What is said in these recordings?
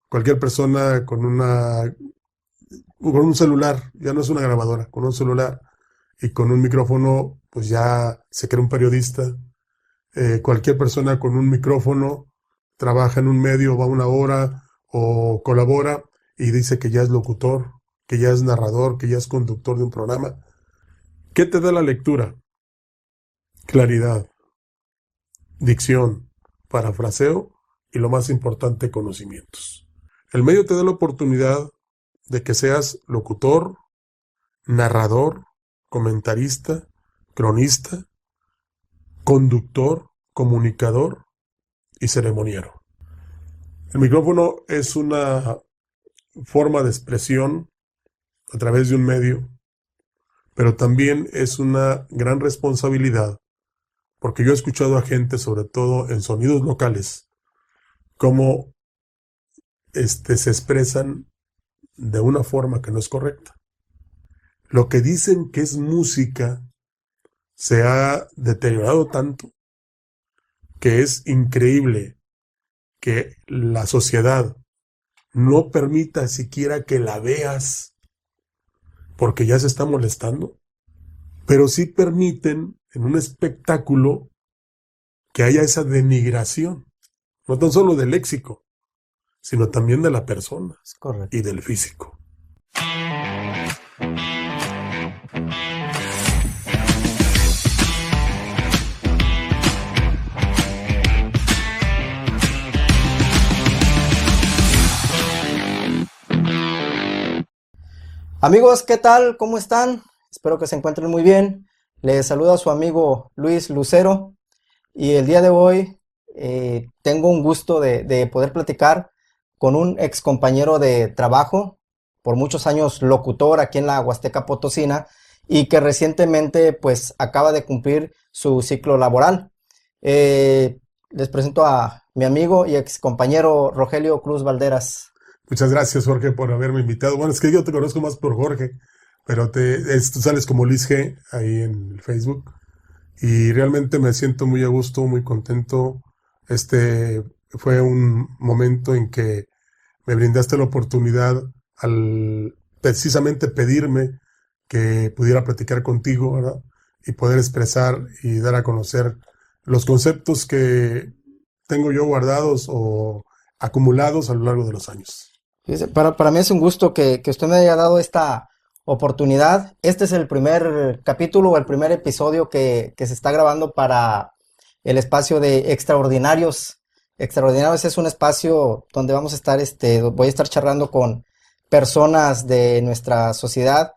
Cualquier persona con un celular, ya no es una grabadora, con un celular y con un micrófono, pues ya se crea un periodista. Cualquier persona con un micrófono trabaja en un medio, va una hora o colabora y dice que ya es locutor, que ya es narrador, que ya es conductor de un programa. ¿Qué te da la lectura? Claridad, dicción, parafraseo y lo más importante, conocimientos. El medio te da la oportunidad de que seas locutor, narrador, comentarista, cronista, conductor, comunicador y ceremoniero. El micrófono es una forma de expresión a través de un medio, pero también es una gran responsabilidad, porque yo he escuchado a gente, sobre todo en sonidos locales, cómo se expresan de una forma que no es correcta. Lo que dicen que es música se ha deteriorado tanto que es increíble que la sociedad no permita siquiera que la veas porque ya se está molestando, pero sí permiten en un espectáculo que haya esa denigración, no tan solo del léxico, sino también de la persona Es correcto. y del físico. Amigos, ¿qué tal? ¿Cómo están? Espero que se encuentren muy bien. Les saluda su amigo Luis Lucero y el día de hoy tengo un gusto de poder platicar con un ex compañero de trabajo, por muchos años locutor aquí en la Huasteca Potosina y que recientemente pues acaba de cumplir su ciclo laboral. Les presento a mi amigo y ex compañero Rogelio Cruz Valderas. Muchas gracias, Jorge, por haberme invitado. Bueno, es que yo te conozco más por Jorge, pero tú sales como Luis G ahí en el Facebook. Y realmente me siento muy a gusto, muy contento. Este fue un momento en que me brindaste la oportunidad al precisamente pedirme que pudiera platicar contigo, ¿verdad? Y poder expresar y dar a conocer los conceptos que tengo yo guardados o acumulados a lo largo de los años. Fíjese, para mí es un gusto que usted me haya dado esta oportunidad. Este es el primer capítulo o el primer episodio que se está grabando para el espacio de Extraordinarios. Extraordinarios es un espacio donde vamos a estar, voy a estar charlando con personas de nuestra sociedad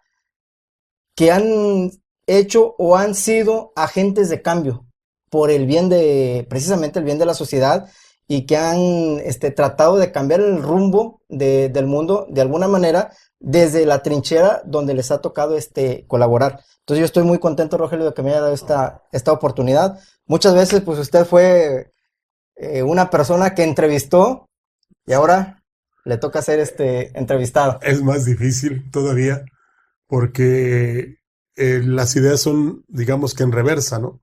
que han hecho o han sido agentes de cambio por el bien precisamente el bien de la sociedad y que han tratado de cambiar el rumbo del mundo de alguna manera desde la trinchera donde les ha tocado colaborar. Entonces yo estoy muy contento, Rogelio, de que me haya dado esta oportunidad. Muchas veces pues usted fue una persona que entrevistó y ahora le toca ser entrevistado. Es más difícil todavía porque las ideas son, digamos que en reversa, ¿no?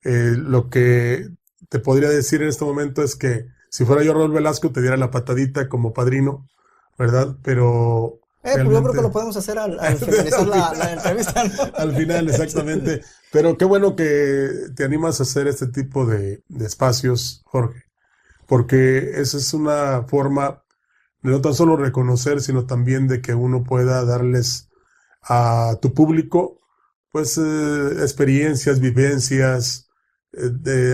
Lo que te podría decir en este momento es que si fuera yo Raúl Velasco te diera la patadita como padrino, ¿verdad? Pero Pues yo creo realmente que lo podemos hacer al finalizar la entrevista, ¿no? al final, exactamente. Pero qué bueno que te animas a hacer este tipo de espacios, Jorge, porque esa es una forma de no tan solo reconocer, sino también de que uno pueda darles a tu público, pues, experiencias, vivencias,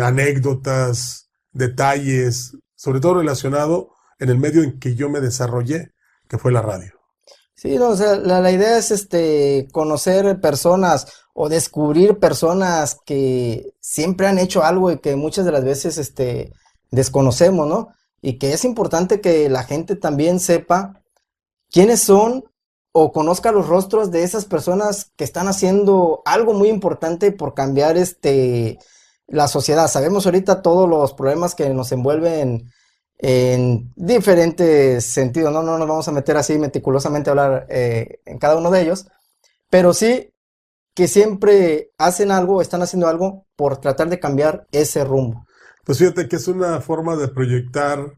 anécdotas, detalles, sobre todo relacionado en el medio en que yo me desarrollé, que fue la radio. Sí, no, o sea, la idea es conocer personas o descubrir personas que siempre han hecho algo y que muchas de las veces desconocemos, ¿no? Y que es importante que la gente también sepa quiénes son o conozca los rostros de esas personas que están haciendo algo muy importante por cambiar la sociedad. Sabemos ahorita todos los problemas que nos envuelven en diferentes sentidos, no nos vamos a meter así meticulosamente a hablar en cada uno de ellos, pero sí que siempre hacen algo, están haciendo algo por tratar de cambiar ese rumbo. Pues fíjate que es una forma de proyectar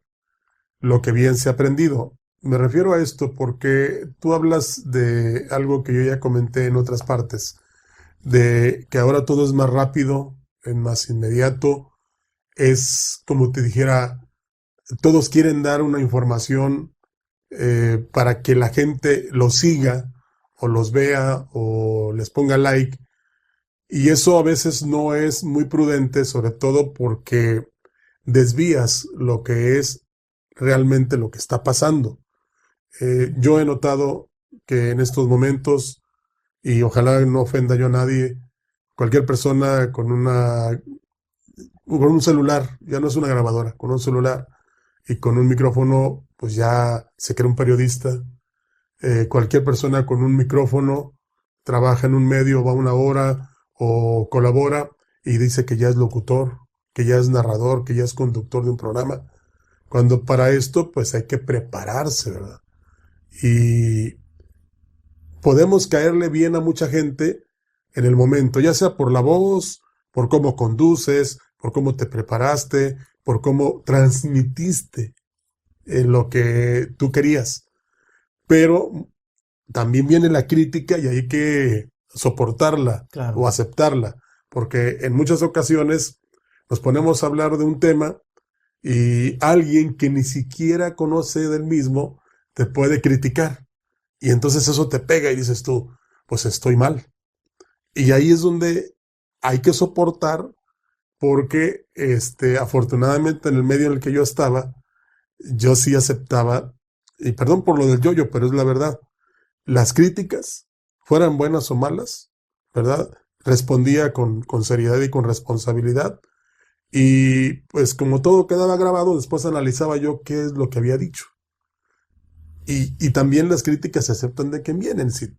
lo que bien se ha aprendido. Me refiero a esto porque tú hablas de algo que yo ya comenté en otras partes, de que ahora todo es más rápido, es más inmediato, es como te dijera, todos quieren dar una información para que la gente los siga o los vea o les ponga like. Y eso a veces no es muy prudente, sobre todo porque desvías lo que es realmente lo que está pasando. Yo he notado que en estos momentos, y ojalá no ofenda yo a nadie, cualquier persona con un celular, ya no es una grabadora, con un celular y con un micrófono, pues ya se cree un periodista. Cualquier persona con un micrófono trabaja en un medio, va una hora o colabora y dice que ya es locutor, que ya es narrador, que ya es conductor de un programa, cuando para esto pues hay que prepararse, ¿verdad? Y podemos caerle bien a mucha gente en el momento, ya sea por la voz, por cómo conduces, por cómo te preparaste, por cómo transmitiste lo que tú querías. Pero también viene la crítica y hay que soportarla Claro. o aceptarla, porque en muchas ocasiones nos ponemos a hablar de un tema y alguien que ni siquiera conoce del mismo te puede criticar. Y entonces eso te pega y dices tú, pues estoy mal. Y ahí es donde hay que soportar porque afortunadamente en el medio en el que yo estaba, yo sí aceptaba, y perdón por lo del yoyo, pero es la verdad, las críticas, fueran buenas o malas, ¿verdad? Respondía con seriedad y con responsabilidad. Y pues como todo quedaba grabado, después analizaba yo qué es lo que había dicho. Y también las críticas se aceptan de quien vienen. Si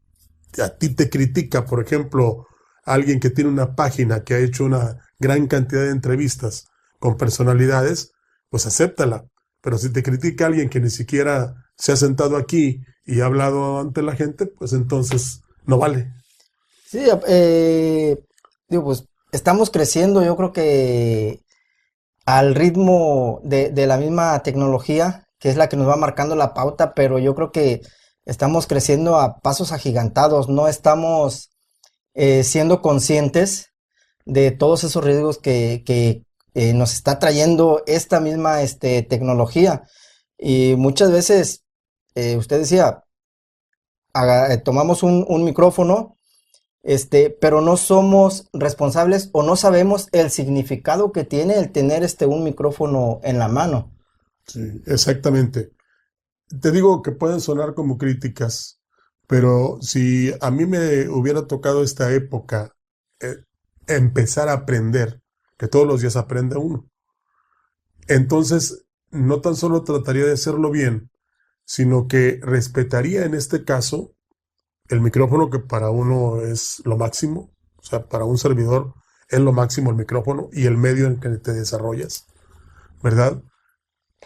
a ti te critica, por ejemplo, alguien que tiene una página que ha hecho una gran cantidad de entrevistas con personalidades, pues acéptala. Pero si te critica alguien que ni siquiera se ha sentado aquí y ha hablado ante la gente, pues entonces no vale. Sí, digo, pues estamos creciendo, yo creo que al ritmo de la misma tecnología, que es la que nos va marcando la pauta, pero yo creo que estamos creciendo a pasos agigantados, no estamos siendo conscientes de todos esos riesgos que nos está trayendo esta misma tecnología. Y muchas veces, usted decía, tomamos un micrófono, pero no somos responsables o no sabemos el significado que tiene el tener un micrófono en la mano. Sí, exactamente. Te digo que pueden sonar como críticas, pero si a mí me hubiera tocado esta época, eh, empezar a aprender, que todos los días aprende uno, entonces no tan solo trataría de hacerlo bien, sino que respetaría en este caso el micrófono, que para uno es lo máximo, o sea, para un servidor es lo máximo el micrófono y el medio en que te desarrollas, ¿verdad?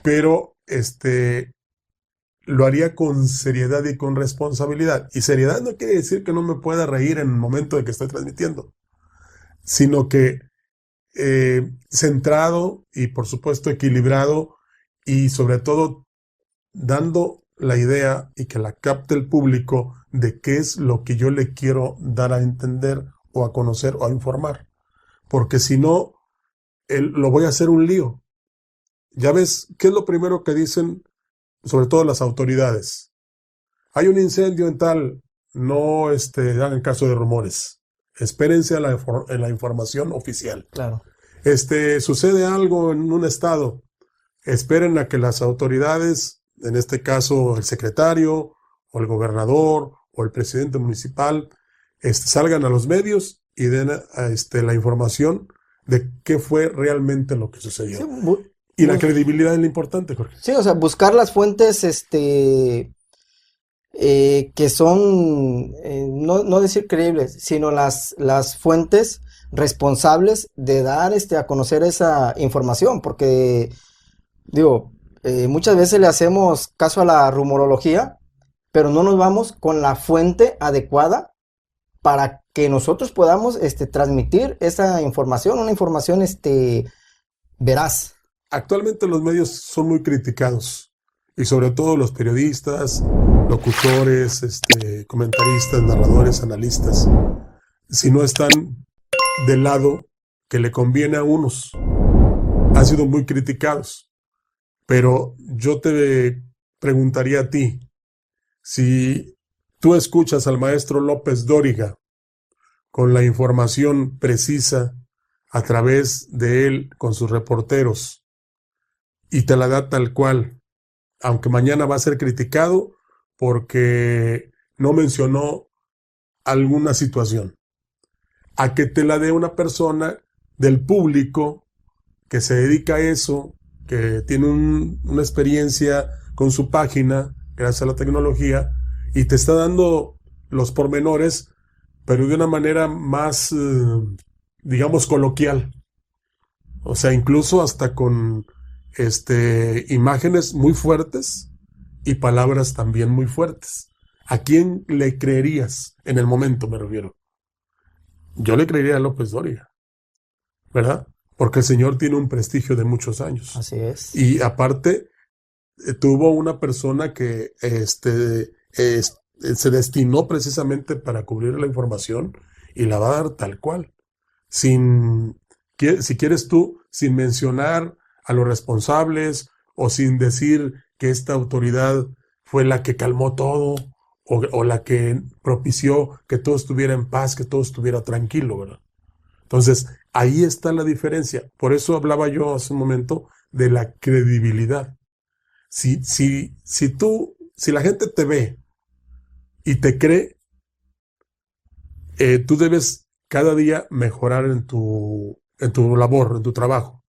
Pero lo haría con seriedad y con responsabilidad. Y seriedad no quiere decir que no me pueda reír en el momento de que estoy transmitiendo, sino que centrado y por supuesto equilibrado y sobre todo dando la idea y que la capte el público de qué es lo que yo le quiero dar a entender o a conocer o a informar. Porque si no, lo voy a hacer un lío. Ya ves, ¿qué es lo primero que dicen, sobre todo las autoridades? Hay un incendio en tal, no hagan caso de rumores. Espérense a la información oficial. Claro. Sucede algo en un estado, esperen a que las autoridades, en este caso el secretario o el gobernador o el presidente municipal, salgan a los medios y den la información de qué fue realmente lo que sucedió. Sí, Y la credibilidad es lo importante, Jorge. sí, o sea, buscar las fuentes, que son, no decir creíbles, sino las fuentes responsables de dar a conocer esa información, porque, digo, muchas veces le hacemos caso a la rumorología, pero no nos vamos con la fuente adecuada para que nosotros podamos transmitir esa información, una información veraz. Actualmente los medios son muy criticados y sobre todo los periodistas, locutores, comentaristas, narradores, analistas, si no están del lado que le conviene a unos. Han sido muy criticados, pero yo te preguntaría a ti, si tú escuchas al maestro López Dóriga con la información precisa a través de él con sus reporteros y te la da tal cual, aunque mañana va a ser criticado porque no mencionó alguna situación, a que te la dé una persona del público que se dedica a eso, que tiene una experiencia con su página, gracias a la tecnología, y te está dando los pormenores, pero de una manera más, digamos, coloquial. O sea, incluso hasta con imágenes muy fuertes y palabras también muy fuertes. ¿A quién le creerías en el momento, me refiero? Yo le creería a López Dóriga, ¿verdad? Porque el señor tiene un prestigio de muchos años. Así es. Y aparte, tuvo una persona que se destinó precisamente para cubrir la información y la va a dar tal cual. Si quieres tú, sin mencionar a los responsables o sin decir que esta autoridad fue la que calmó todo o la que propició que todo estuviera en paz, que todo estuviera tranquilo, ¿verdad? Entonces, ahí está la diferencia. Por eso hablaba yo hace un momento de la credibilidad. Si la gente te ve y te cree, tú debes cada día mejorar en tu labor, en tu trabajo.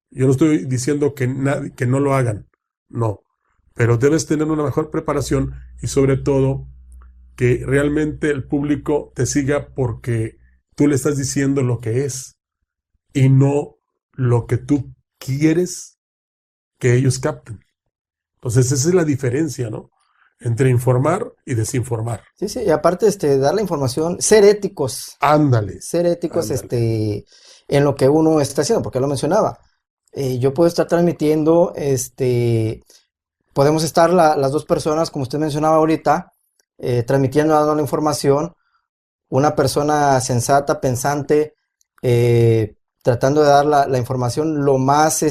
Yo no estoy diciendo que no lo hagan, no, pero debes tener una mejor preparación y sobre todo que realmente el público te siga porque tú le estás diciendo lo que es y no lo que tú quieres que ellos capten. Entonces esa es la diferencia, ¿no? Entre informar y desinformar. Sí, sí, y aparte dar la información, ser éticos. Ándale. Ser éticos en lo que uno está haciendo, porque lo mencionaba. Yo puedo estar transmitiendo, podemos estar las dos personas, como usted mencionaba ahorita, transmitiendo, dando la información, una persona sensata, pensante, tratando de dar la información lo más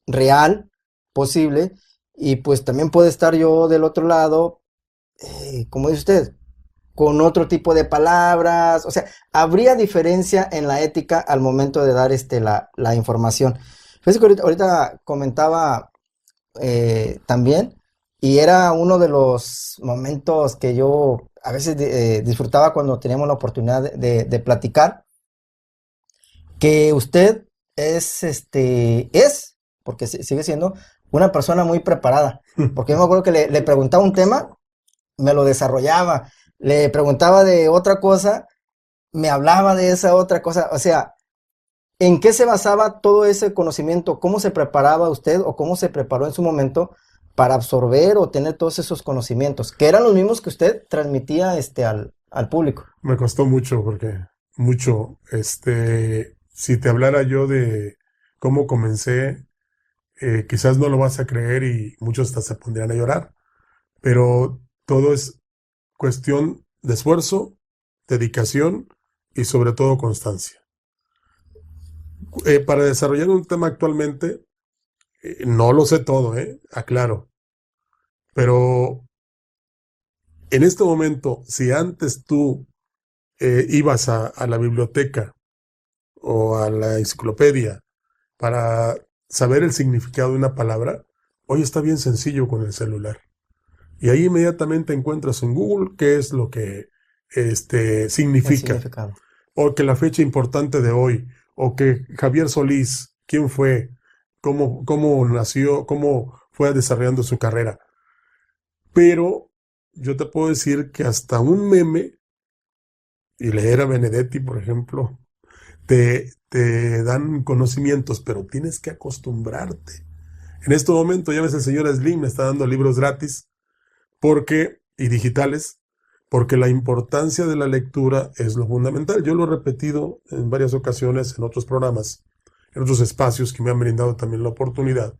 real posible, y pues también puede estar yo del otro lado, como dice usted, con otro tipo de palabras. O sea, habría diferencia en la ética al momento de dar la información. Fíjese que ahorita comentaba también, y era uno de los momentos que yo a veces disfrutaba cuando teníamos la oportunidad de platicar, que usted es, porque sigue siendo una persona muy preparada. Porque yo me acuerdo que le preguntaba un tema, me lo desarrollaba. Le preguntaba de otra cosa, me hablaba de esa otra cosa. O sea, ¿en qué se basaba todo ese conocimiento? ¿Cómo se preparaba usted o cómo se preparó en su momento para absorber o tener todos esos conocimientos? Que eran los mismos que usted transmitía al público. Me costó mucho porque, si te hablara yo de cómo comencé, quizás no lo vas a creer y muchos hasta se pondrían a llorar. Pero todo es cuestión de esfuerzo, dedicación y sobre todo constancia. Para desarrollar un tema actualmente, no lo sé todo, aclaro. Pero en este momento, si antes tú ibas a la biblioteca o a la enciclopedia para saber el significado de una palabra, hoy está bien sencillo con el celular. Y ahí inmediatamente encuentras en Google qué es lo que significa. O que la fecha importante de hoy, o que Javier Solís, quién fue, cómo nació, cómo fue desarrollando su carrera. Pero yo te puedo decir que hasta un meme, y leer a Benedetti, por ejemplo, te dan conocimientos, pero tienes que acostumbrarte. En este momento, ya ves, el señor Slim me está dando libros gratis y digitales, porque la importancia de la lectura es lo fundamental. Yo lo he repetido en varias ocasiones en otros programas, en otros espacios que me han brindado también la oportunidad,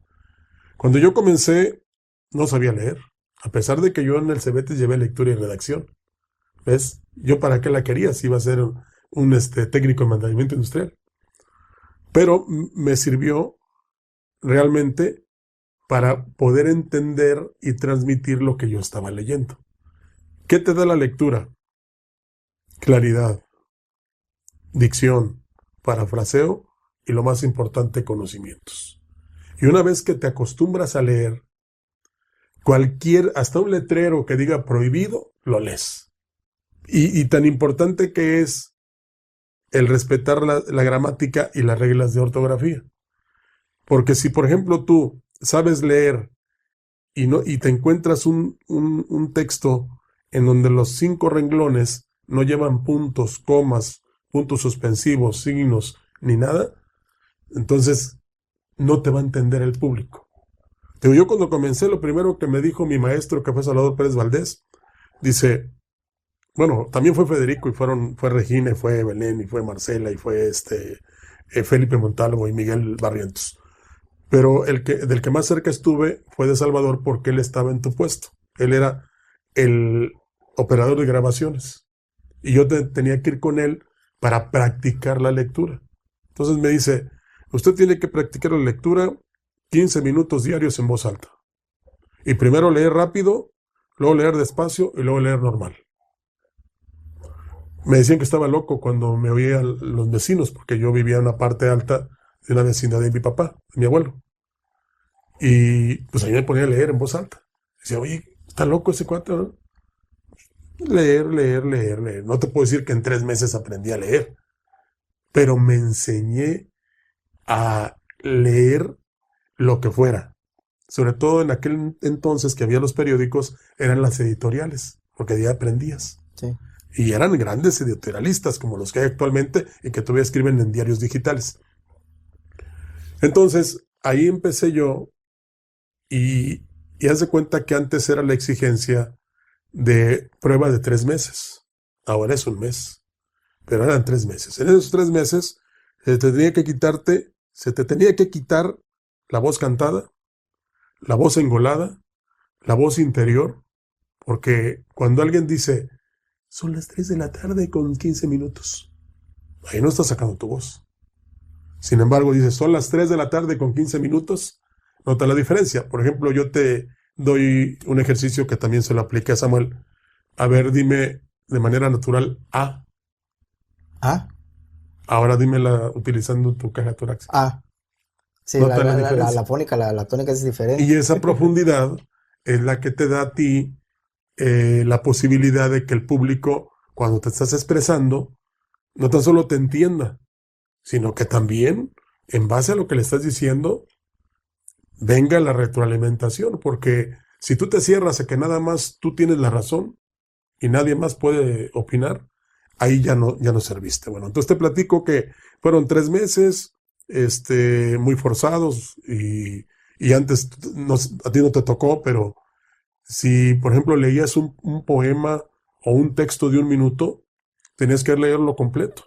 Cuando yo comencé, no sabía leer, a pesar de que yo en el Cebetis llevé lectura y redacción. ¿Ves? Yo para qué la quería si iba a ser un técnico en mantenimiento industrial. Pero me sirvió realmente para poder entender y transmitir lo que yo estaba leyendo. ¿Qué te da la lectura? Claridad, dicción, parafraseo y lo más importante, conocimientos. Y una vez que te acostumbras a leer, hasta un letrero que diga prohibido, lo lees. Y tan importante que es el respetar la gramática y las reglas de ortografía. Porque si, por ejemplo, tú sabes leer y te encuentras un texto en donde los 5 renglones no llevan puntos, comas, puntos suspensivos, signos, ni nada, entonces no te va a entender el público. Yo cuando comencé, lo primero que me dijo mi maestro, que fue Salvador Pérez Valdés, dice, bueno, también fue Federico, y fue Regina, y fue Belén, y fue Marcela, y fue Felipe Montalvo y Miguel Barrientos. Pero del que más cerca estuve fue de Salvador, porque él estaba en tu puesto. Él era el operador de grabaciones. Y yo tenía que ir con él para practicar la lectura. Entonces me dice, usted tiene que practicar la lectura 15 minutos diarios en voz alta. Y primero leer rápido, luego leer despacio y luego leer normal. Me decían que estaba loco cuando me oían los vecinos, porque yo vivía en una parte alta de una vecindad de mi papá, de mi abuelo. Y pues ahí me ponía a leer en voz alta. Decía, oye, está loco ese cuate, ¿no? Leer. No te puedo decir que en 3 meses aprendí a leer, pero me enseñé a leer lo que fuera. Sobre todo en aquel entonces que había los periódicos, eran las editoriales, porque de ahí aprendías. Sí. Y eran grandes editorialistas, como los que hay actualmente y que todavía escriben en diarios digitales. Entonces, ahí empecé yo y haz de cuenta que antes era la exigencia de prueba de 3 meses. Ahora es 1 mes. Pero eran 3 meses. En esos 3 meses se te tenía que quitar la voz cantada, la voz engolada, la voz interior, porque cuando alguien dice, son las 3 de la tarde con 15 minutos, ahí no estás sacando tu voz. Sin embargo, dices, son las 3 de la tarde con 15 minutos, nota la diferencia. Por ejemplo, yo te doy un ejercicio que también se lo apliqué a Samuel. A ver, dime de manera natural A. ¿Ah? Ahora dímela utilizando tu caja torácica. Ah. Sí, Nota la diferencia. la fónica, la tónica es diferente. Y esa profundidad es la que te da a ti la posibilidad de que el público, cuando te estás expresando, no tan solo te entienda, sino que también, en base a lo que le estás diciendo, venga la retroalimentación, porque si tú te cierras a que nada más tú tienes la razón y nadie más puede opinar, ahí ya no serviste. Bueno, entonces te platico que fueron 3 meses, muy forzados, y antes a ti no te tocó, pero si, por ejemplo, leías un poema o un texto de 1 minuto, tenías que leerlo completo.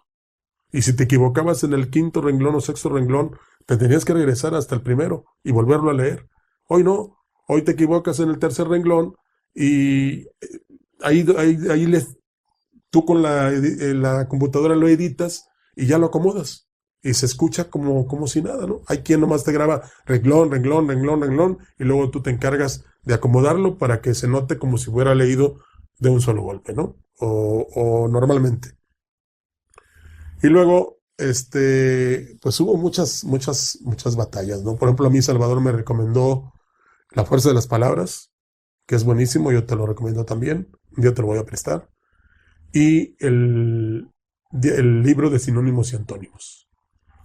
Y si te equivocabas en el 5.º renglón o 6.º renglón, te tenías que regresar hasta el primero y volverlo a leer. Hoy no, hoy te equivocas en el 3.er renglón y ahí tú con la computadora lo editas y ya lo acomodas. Y se escucha como si nada, ¿no? Hay quien nomás te graba renglón, y luego tú te encargas de acomodarlo para que se note como si fuera leído de un solo golpe, ¿no? O normalmente. Y luego, pues hubo muchas batallas, ¿no? Por ejemplo, a mí Salvador me recomendó La fuerza de las palabras, que es buenísimo, yo te lo recomiendo también, un día te lo voy a prestar. Y el libro de sinónimos y antónimos.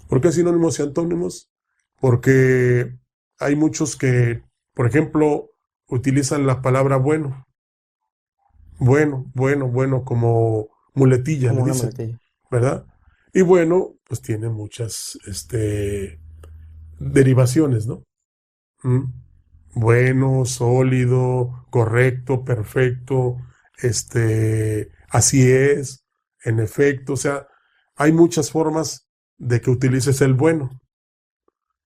¿Por qué sinónimos y antónimos? Porque hay muchos que, por ejemplo, utilizan la palabra bueno, como muletilla, Como le una dicen, muletilla. ¿verdad? Y bueno, pues tiene muchas derivaciones, ¿no? Bueno, sólido, correcto, perfecto, así es, en efecto, o sea, hay muchas formas de que utilices el bueno.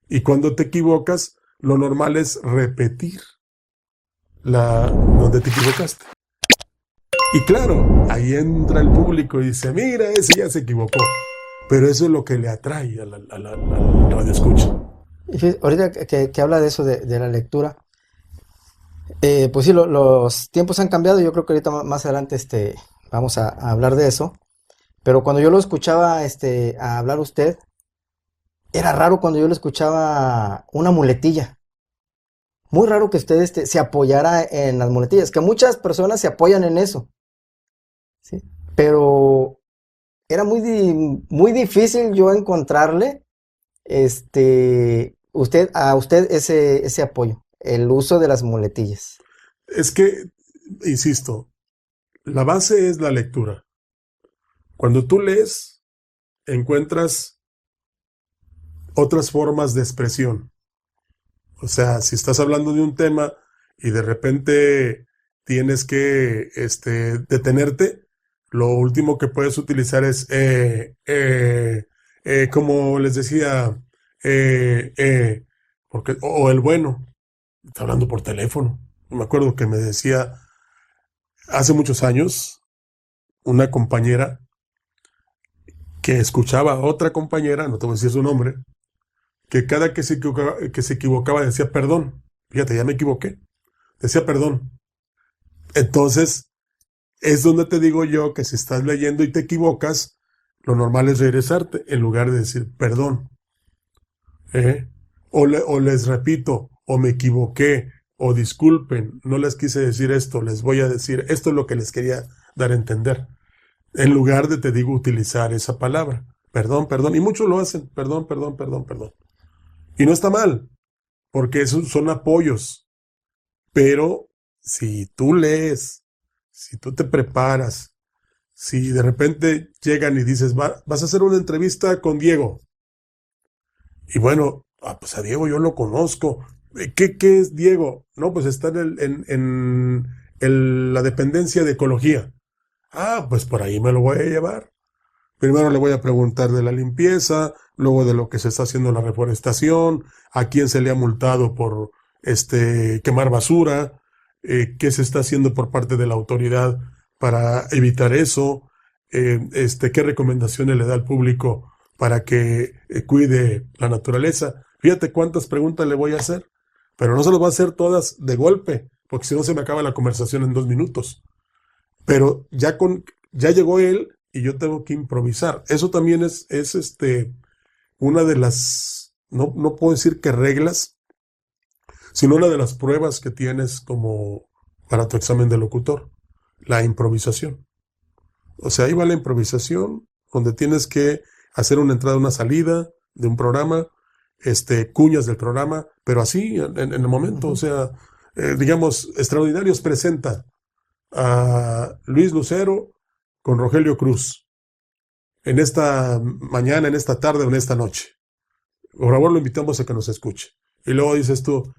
Y cuando te equivocas, lo normal es repetir donde te equivocaste. Y claro, ahí entra el público y dice, mira, ese ya se equivocó. Pero eso es lo que le atrae a la radioescucha. Y ahorita que habla de eso, de la lectura, pues sí, los tiempos han cambiado. Yo creo que ahorita más adelante vamos a hablar de eso. Pero cuando yo lo escuchaba a hablar usted, era raro cuando yo le escuchaba una muletilla. Muy raro que usted se apoyara en las muletillas, que muchas personas se apoyan en eso, ¿sí? Pero era muy difícil yo encontrarle a usted ese apoyo, el uso de las muletillas. Es que, insisto, la base es la lectura. Cuando tú lees, encuentras otras formas de expresión. O sea, si estás hablando de un tema y de repente tienes que detenerte, lo último que puedes utilizar es, como les decía, o el bueno, está hablando por teléfono. Me acuerdo que me decía hace muchos años una compañera que escuchaba a otra compañera, no te voy a decir su nombre, que cada que se equivocaba decía perdón. Fíjate, ya me equivoqué. Decía perdón. Entonces, es donde te digo yo que si estás leyendo y te equivocas, lo normal es regresarte en lugar de decir perdón. O les repito, o me equivoqué, o disculpen, no les quise decir esto, les voy a decir, esto es lo que les quería dar a entender. En lugar de, te digo, utilizar esa palabra. Perdón, perdón. Y muchos lo hacen. Perdón, perdón, perdón, perdón. Y no está mal, porque esos son apoyos. Pero si tú lees, si tú te preparas, si de repente llegan y dices, vas a hacer una entrevista con Diego. Y bueno, pues a Diego yo lo conozco. ¿Qué es Diego? No, pues está en la dependencia de ecología. Pues por ahí me lo voy a llevar. Primero le voy a preguntar de la limpieza, luego de lo que se está haciendo la reforestación, a quién se le ha multado por quemar basura, qué se está haciendo por parte de la autoridad para evitar eso, qué recomendaciones le da al público para que cuide la naturaleza. Fíjate cuántas preguntas le voy a hacer, pero no se las voy a hacer todas de golpe, porque si no se me acaba la conversación en 2 minutos. Pero ya llegó él y yo tengo que improvisar. Eso también es una de las, no puedo decir que reglas, sino una de las pruebas que tienes como para tu examen de locutor, la improvisación. O sea, ahí va la improvisación, donde tienes que hacer una entrada, una salida de un programa, cuñas del programa, pero así, en el momento. O sea, digamos, Extraordinarios presenta a Luis Lucero con Rogelio Cruz en esta mañana, en esta tarde o en esta noche. Por favor, lo invitamos a que nos escuche. Y luego dices tú,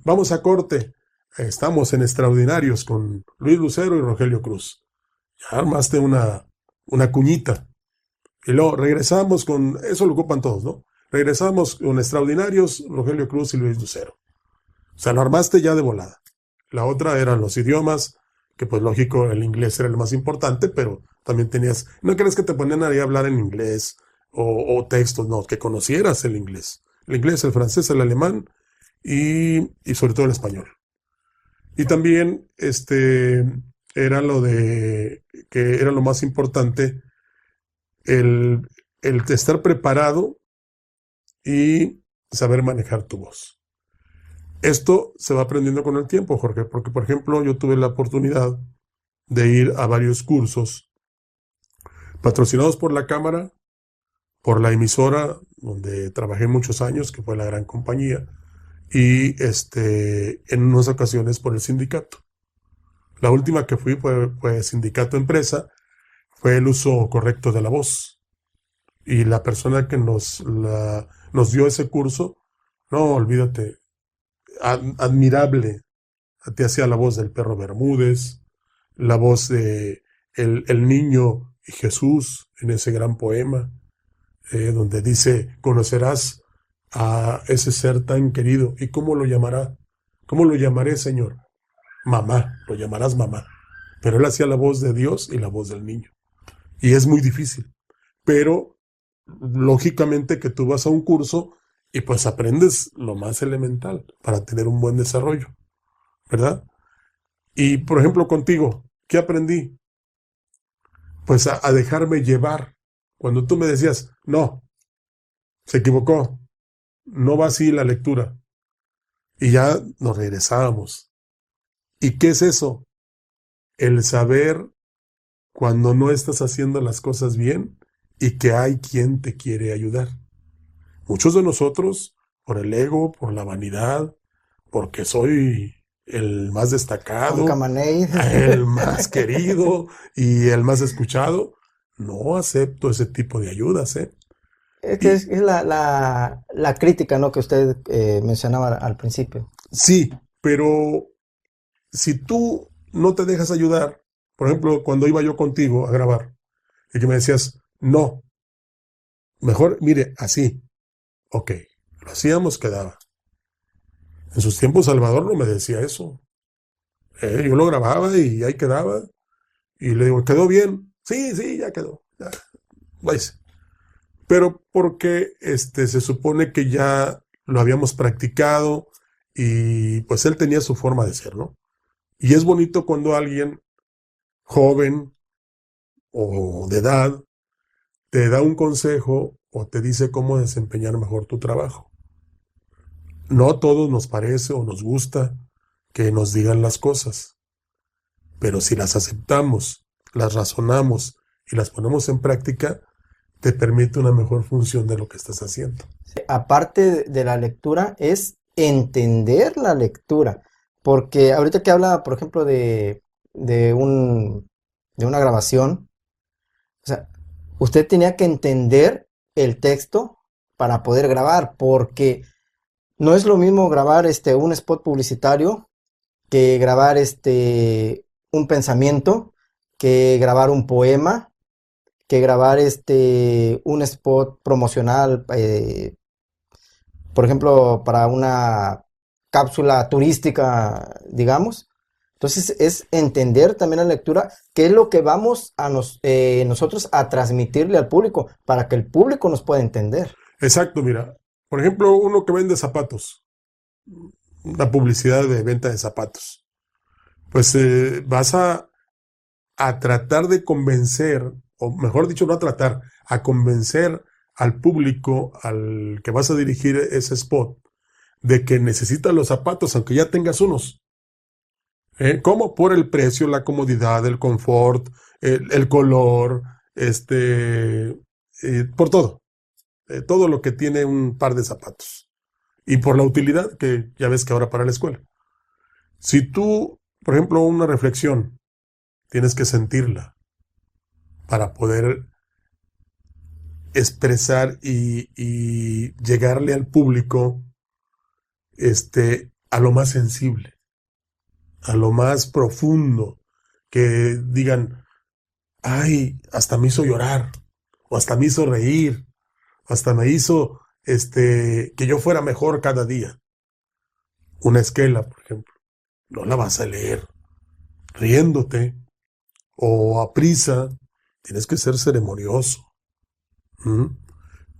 vamos a corte, estamos en Extraordinarios con Luis Lucero y Rogelio Cruz. Ya armaste una cuñita. Y luego regresamos con, eso lo ocupan todos, ¿no? Regresamos con Extraordinarios, Rogelio Cruz y Luis Lucero. O sea, lo armaste ya de volada. La otra eran los idiomas, que pues lógico, el inglés era el más importante, pero también tenías, no crees que te ponían ahí a hablar en inglés o textos, no, que conocieras el inglés, el francés, el alemán y sobre todo el español. Y también era que era lo más importante, el estar preparado y saber manejar tu voz. Esto se va aprendiendo con el tiempo, Jorge, porque, por ejemplo, yo tuve la oportunidad de ir a varios cursos patrocinados por la Cámara, por la emisora donde trabajé muchos años, que fue la gran compañía, y en unas ocasiones por el sindicato. La última que fui fue sindicato empresa, fue el uso correcto de la voz. Y la persona que nos dio ese curso, no, olvídate, admirable. Te hacía la voz del perro Bermúdez, la voz de el niño y Jesús en ese gran poema, donde dice, conocerás a ese ser tan querido. ¿Y cómo lo llamará? ¿Cómo lo llamaré, Señor? Mamá, lo llamarás mamá. Pero él hacía la voz de Dios y la voz del niño. Y es muy difícil. Pero, lógicamente que tú vas a un curso y pues aprendes lo más elemental para tener un buen desarrollo, ¿verdad? Y, por ejemplo, contigo, ¿qué aprendí? Pues a dejarme llevar. Cuando tú me decías, no, se equivocó, no va así la lectura. Y ya nos regresábamos. ¿Y qué es eso? El saber cuando no estás haciendo las cosas bien y que hay quien te quiere ayudar. Muchos de nosotros, por el ego, por la vanidad, porque soy el más Con destacado, Camaney. el más querido y el más escuchado, no acepto ese tipo de ayudas, ¿eh? Es que Y es la crítica, ¿no? Que usted mencionaba al principio. sí, pero si tú no te dejas ayudar, por ejemplo, cuando iba yo contigo a grabar y que me decías, no, mejor, mire, así, ok, lo hacíamos, quedaba. En sus tiempos Salvador no me decía eso. Yo lo grababa y ahí quedaba. Y le digo, ¿quedó bien? Sí, sí, ya quedó. Ya, váyase. Pero porque se supone que ya lo habíamos practicado y pues él tenía su forma de ser, ¿no? Y es bonito cuando alguien joven o de edad te da un consejo o te dice cómo desempeñar mejor tu trabajo. No a todos nos parece o nos gusta que nos digan las cosas, pero si las aceptamos, las razonamos y las ponemos en práctica, te permite una mejor función de lo que estás haciendo. Aparte de la lectura, es entender la lectura. Porque ahorita que habla, por ejemplo, de un, de una grabación, o sea, usted tenía que entender el texto para poder grabar, porque no es lo mismo grabar un spot publicitario que grabar un pensamiento, que grabar un poema, que grabar un spot promocional, por ejemplo, para una cápsula turística, digamos. Entonces es entender también la lectura, qué es lo que vamos a nosotros a transmitirle al público para que el público nos pueda entender. Exacto, mira. Por ejemplo, uno que vende zapatos, una publicidad de venta de zapatos. Pues vas a tratar de convencer, o mejor dicho, no a tratar, a convencer al público al que vas a dirigir ese spot de que necesita los zapatos, aunque ya tengas unos. ¿Cómo? Por el precio, la comodidad, el confort, el color, por todo. Todo lo que tiene un par de zapatos. Y por la utilidad, que ya ves que ahora para la escuela. Si tú, por ejemplo, una reflexión, tienes que sentirla para poder expresar y llegarle al público a lo más sensible, a lo más profundo, que digan, ay, hasta me hizo llorar, o hasta me hizo reír, hasta me hizo que yo fuera mejor cada día. Una esquela, por ejemplo, no la vas a leer riéndote o a prisa, tienes que ser ceremonioso. ¿Mm?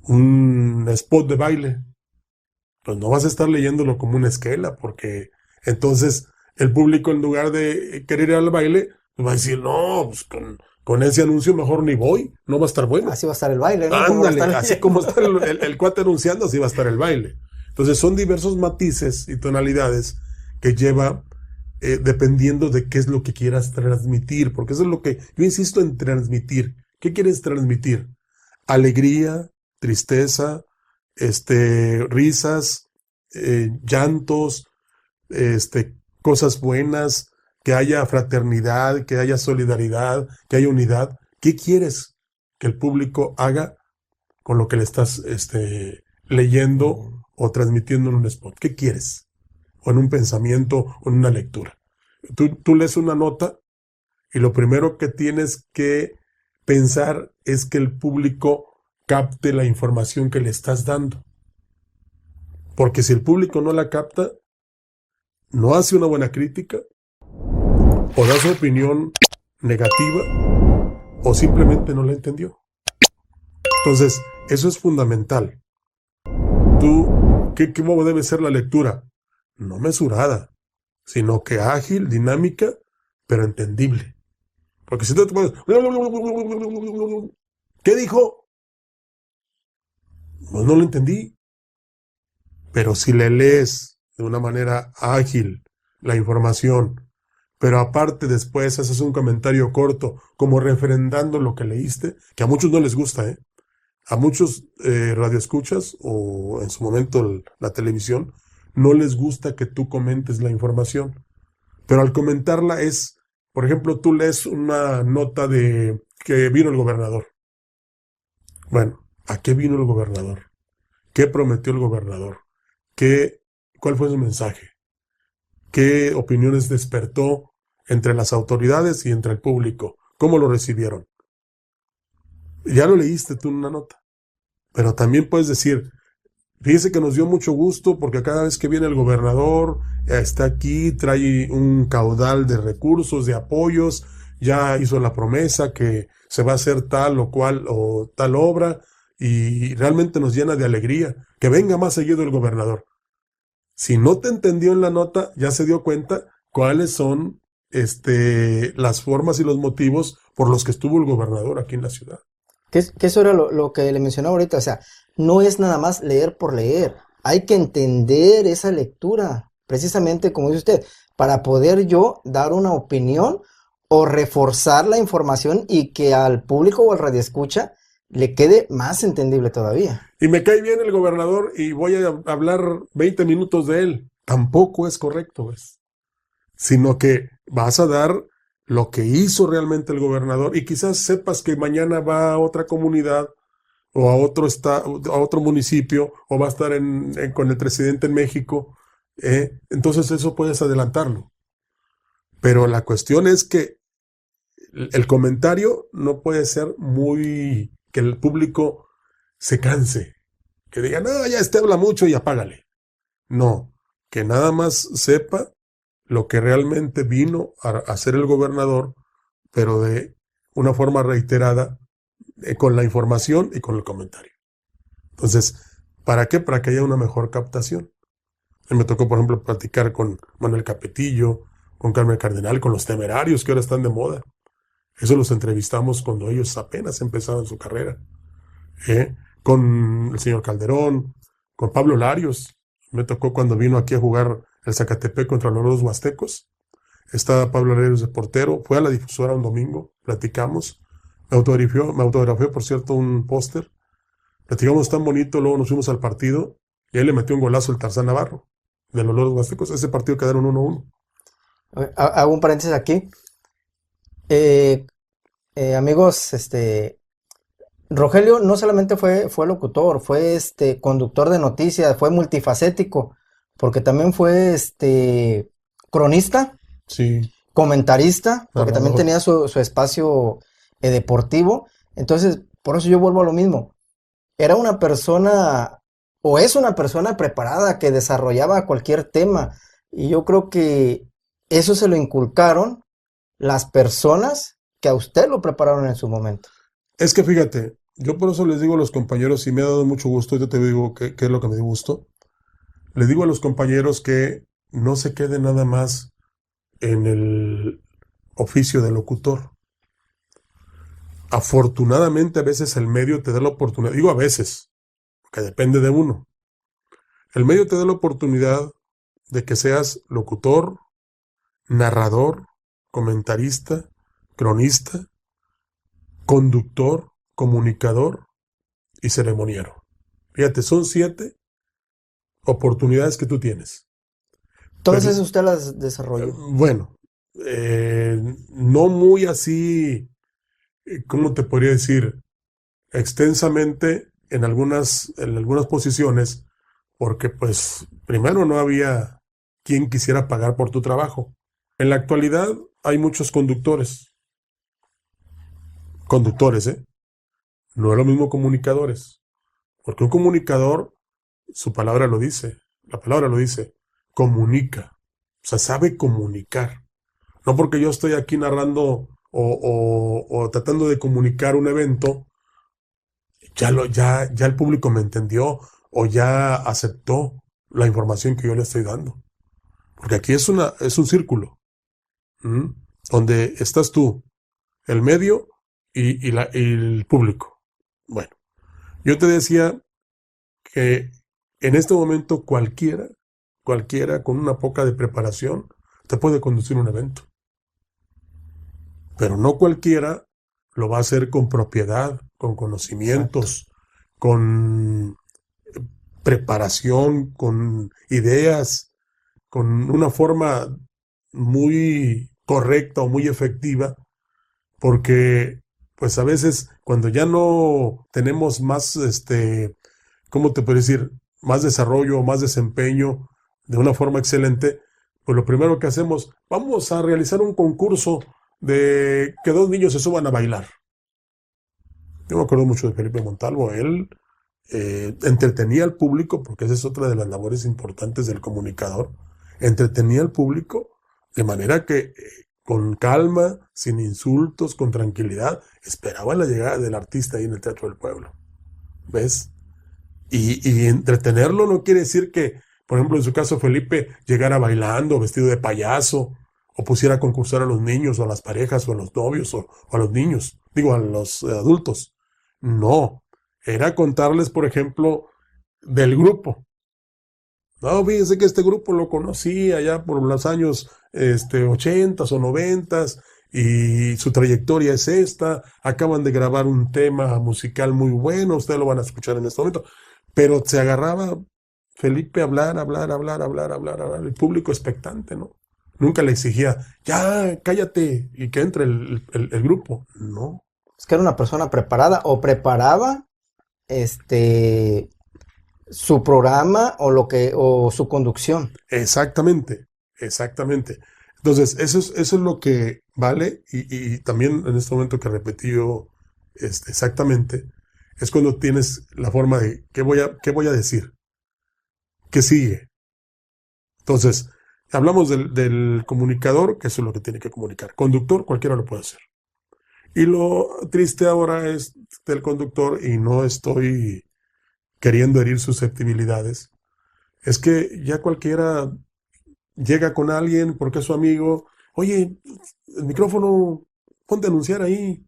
Un spot de baile, pues no vas a estar leyéndolo como una esquela, porque entonces el público, en lugar de querer ir al baile, pues va a decir, no, pues con ese anuncio mejor ni voy, no va a estar bueno. Así va a estar el baile, ¿no? Ándale, así como está el cuate anunciando, así va a estar el baile. Entonces son diversos matices y tonalidades que lleva dependiendo de qué es lo que quieras transmitir, porque eso es lo que yo insisto en transmitir. ¿Qué quieres transmitir? Alegría, tristeza, risas, llantos, cosas buenas, que haya fraternidad, que haya solidaridad, que haya unidad. ¿Qué quieres que el público haga con lo que le estás leyendo o transmitiendo en un spot? ¿Qué quieres? O en un pensamiento o en una lectura. Tú lees una nota y lo primero que tienes que pensar es que el público capte la información que le estás dando. Porque si el público no la capta, no hace una buena crítica, o da su opinión negativa, o simplemente no la entendió. Entonces, eso es fundamental. ¿Cómo debe ser la lectura? No mesurada, sino que ágil, dinámica, pero entendible. Porque si tú te pones, ¿qué dijo? Pues no lo entendí. Pero si le lees de una manera ágil la información, pero aparte después haces un comentario corto, como refrendando lo que leíste, que a muchos no les gusta, ¿eh? A muchos radioescuchas o en su momento la televisión, no les gusta que tú comentes la información. Pero al comentarla es, por ejemplo, tú lees una nota de que vino el gobernador. Bueno, ¿a qué vino el gobernador? ¿Qué prometió el gobernador? ¿Cuál fue su mensaje? ¿Qué opiniones despertó entre las autoridades y entre el público? ¿Cómo lo recibieron? Ya lo leíste tú en una nota. Pero también puedes decir, fíjese que nos dio mucho gusto porque cada vez que viene el gobernador, está aquí, trae un caudal de recursos, de apoyos, ya hizo la promesa que se va a hacer tal o cual o tal obra y realmente nos llena de alegría. Que venga más seguido el gobernador. Si no te entendió en la nota, ya se dio cuenta cuáles son las formas y los motivos por los que estuvo el gobernador aquí en la ciudad. Que eso era lo que le mencionaba ahorita, o sea, no es nada más leer por leer, hay que entender esa lectura, precisamente como dice usted, para poder yo dar una opinión o reforzar la información y que al público o al radioescucha le quede más entendible todavía. Y me cae bien el gobernador y voy a hablar 20 minutos de él. Tampoco es correcto, ¿ves? Sino que vas a dar lo que hizo realmente el gobernador y quizás sepas que mañana va a otra comunidad o a otro municipio o va a estar con el presidente en México. Entonces eso puedes adelantarlo. Pero la cuestión es que el comentario no puede ser que el público se canse, que diga, no, ya habla mucho y apágale. No, que nada más sepa lo que realmente vino a hacer el gobernador, pero de una forma reiterada, con la información y con el comentario. Entonces, ¿para qué? Para que haya una mejor captación. A mí me tocó, por ejemplo, platicar con Manuel Capetillo, con Carmen Cardenal, con los Temerarios, que ahora están de moda. Eso los entrevistamos cuando ellos apenas empezaban su carrera. Con el señor Calderón, con Pablo Larios. Me tocó cuando vino aquí a jugar el Zacatepec contra los Loros Huastecos. Estaba Pablo Larios de portero. Fue a la difusora un domingo, platicamos. Me autografió, por cierto, un póster. Platicamos tan bonito, luego nos fuimos al partido y ahí le metió un golazo el Tarzán Navarro de los Loros Huastecos. Ese partido quedaron 1-1. Hago un paréntesis aquí. Amigos, Rogelio no solamente fue locutor, fue conductor de noticias, fue multifacético, porque también fue cronista, Sí, comentarista, porque también narrador. tenía su espacio deportivo. Entonces, por eso yo vuelvo a lo mismo. Era una persona, o es una persona preparada que desarrollaba cualquier tema. Y yo creo que eso se lo inculcaron las personas que a usted lo prepararon en su momento. Es que fíjate, yo por eso les digo a los compañeros, y me ha dado mucho gusto, yo te digo qué es lo que me dio gusto. Les digo a los compañeros que no se queden nada más en el oficio de locutor. Afortunadamente a veces el medio te da la oportunidad, digo a veces, que depende de uno. El medio te da la oportunidad de que seas locutor, narrador, comentarista, cronista, conductor, comunicador y ceremoniero. Fíjate, son 7 oportunidades que tú tienes. Todas Pero, esas usted las desarrolló. bueno, no muy así, ¿cómo te podría decir? Extensamente en algunas posiciones, porque pues primero no había quien quisiera pagar por tu trabajo. En la actualidad hay muchos conductores, ¿eh? No es lo mismo comunicadores, porque un comunicador, su palabra lo dice, la palabra lo dice, comunica. O sea, sabe comunicar. No porque yo estoy aquí narrando o tratando de comunicar un evento, ya el público me entendió o ya aceptó la información que yo le estoy dando. Porque aquí es un círculo, ¿m? Donde estás tú, el medio y el público. Bueno, yo te decía que en este momento cualquiera con una poca de preparación te puede conducir un evento. Pero no cualquiera lo va a hacer con propiedad, con conocimientos, con preparación, con ideas, con una forma muy correcta o muy efectiva, porque pues a veces cuando ya no tenemos más, ¿cómo te puedo decir? Más desarrollo, más desempeño de una forma excelente, pues lo primero que hacemos, vamos a realizar un concurso de que 2 niños se suban a bailar. Yo me acuerdo mucho de Felipe Montalvo. Él entretenía al público, porque esa es otra de las labores importantes del comunicador. Entretenía al público de manera que con calma, sin insultos, con tranquilidad, esperaba la llegada del artista ahí en el Teatro del Pueblo. ¿Ves? Y entretenerlo no quiere decir que, por ejemplo, en su caso Felipe llegara bailando, vestido de payaso, o pusiera a concursar a los niños, o a las parejas, o a los novios, o a los niños, digo, a los adultos. No, era contarles, por ejemplo, del grupo. No, fíjense que este grupo lo conocí allá por los años 80 o 90 y su trayectoria es esta. Acaban de grabar un tema musical muy bueno, ustedes lo van a escuchar en este momento. Pero se agarraba Felipe a hablar, el público expectante, ¿no? Nunca le exigía, ya, cállate y que entre el grupo. No. Es que era una persona preparada o preparaba su programa o su conducción. Exactamente. Entonces, eso es lo que vale, y también en este momento que repetí yo exactamente, es cuando tienes la forma de qué voy a decir, qué sigue. Entonces, hablamos del comunicador, que eso es lo que tiene que comunicar. Conductor, cualquiera lo puede hacer. Y lo triste ahora es del conductor, y no estoy queriendo herir susceptibilidades, es que ya cualquiera llega con alguien porque es su amigo, oye, el micrófono, ponte a anunciar ahí.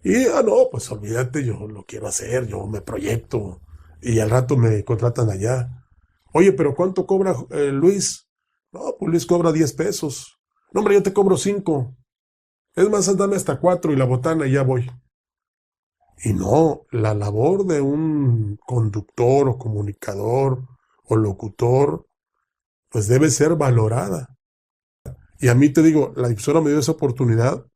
Y, no, pues olvídate, yo lo quiero hacer, yo me proyecto, y al rato me contratan allá. Oye, pero ¿cuánto cobra Luis? No, pues Luis cobra 10 pesos. No, hombre, yo te cobro 5. Es más, dame hasta 4 y la botana y ya voy. Y no, la labor de un conductor o comunicador o locutor, pues debe ser valorada. Y a mí te digo, la difusora me dio esa oportunidad